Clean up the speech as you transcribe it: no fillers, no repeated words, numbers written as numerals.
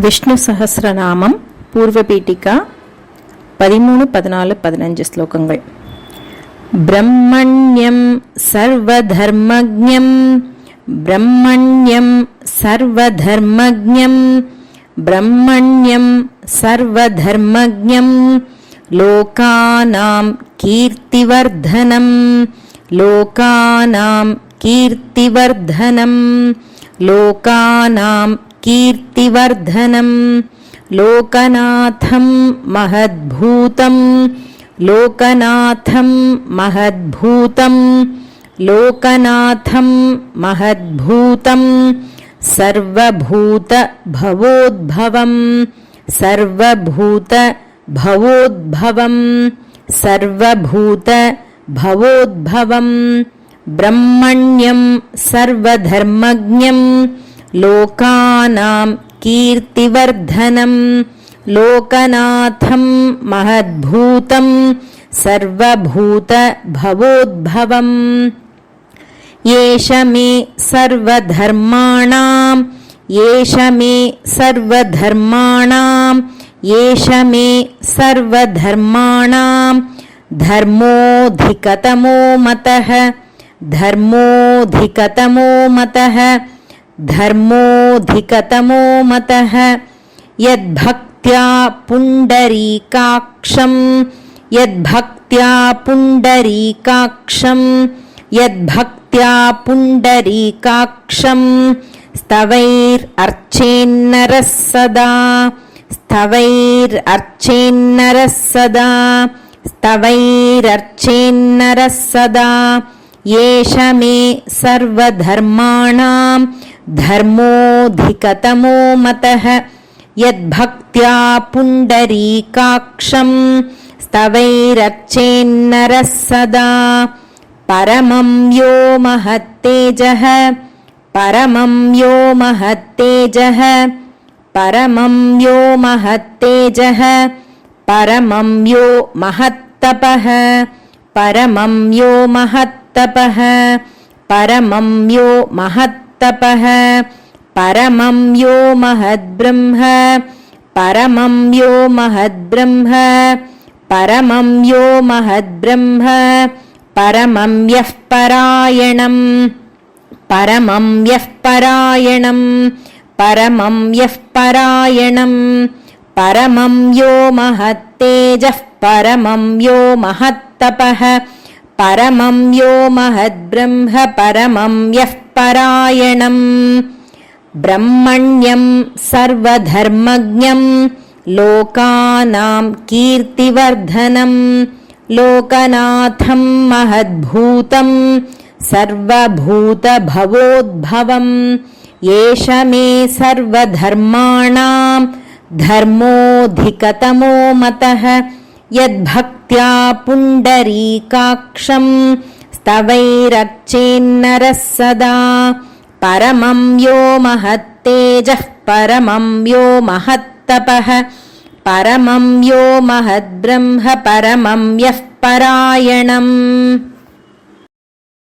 విష్ణు సహస్రనామం పూర్వపీఠిక 13, 14, 15 శ్లోకங்கள். బ్రహ్మణ్యం సర్వధర్మజ్ఞం బ్రహ్మణ్యం సర్వధర్మజ్ఞం బ్రహ్మణ్యం సర్వధర్మజ్ఞం లోకానాం కీర్తివర్ధనం లోకానాం కీర్తివర్ధనం లోకానాం కీర్తివర్ధనం లోకనాథం మహద్భూతం లోకనాథం మహద్భూతం లోకనాథం మహద్భూతం సర్వభూత భవోద్భవం సర్వభూత భవోద్భవం సర్వభూత భవోద్భవం బ్రహ్మణ్యం సర్వధర్మజ్ఞం లోకానాం కీర్తివర్ధనం లోకనాథం మహద్భూతం సర్వభూత భవోద్భవం ఏష మే సర్వధర్మాణాం ఏష మే సర్వధర్మాణాం ఏష మే సర్వధర్మాణాం ధర్మోధికతమో మతః ధర్మోధికతమో మతః ధర్మోధికతమో మతః యద్భక్త్యా పుండరీకాక్షం యద్భక్త్యా పుండరీకాక్షం యద్భక్త్యా పుండరీకాక్షం స్తవైరర్చేన్నరః సదా స్తవైరర్చేన్నరః సదా స్తవైరర్చేన్నరః సదా ఏష మే సర్వధర్మాణాం ధర్మోధికతమో మతః యద్భక్త్యా పుండరీకాక్షం స్తవైరర్చేన్నరః సదా పరమం యో మహత్తేజః పరమం యో మహత్తేజః పరమం యో మహత్తేజః పరమం యో మహత్తపః పరమం యో మహత్తపః పరమం యో మహత్తపః పరమం యో మహద్బ్రహ్మ పరమం యో మహద్బ్రహ్మ పరమం యో మహద్బ్రహ్మ పరమం యః పరాయణం పరమం యః పరాయణం పరమం యః పరాయణం పరమం యో మహత్తేజః పరమం యో మహత్తపః పరమం యో మహద్బ్రహ్మ పరమం యః పరాయణం బ్రహ్మణ్యం సర్వధర్మజ్ఞం లోకానాం కీర్తివర్ధనం లోకనాథం మహద్భూతం సర్వభూత భవోద్భవం ఏష మే సర్వధర్మాణాం ధర్మోధికతమో మతః యద్భక్త్యా పుండరీకాక్షం స్తవైరర్చేన్నరః సదా పరమం యో మహత్తేజః పరమం యో మహత్తపః పరమం యో మహద్బ్రహ్మ పరమం యః పరాయణం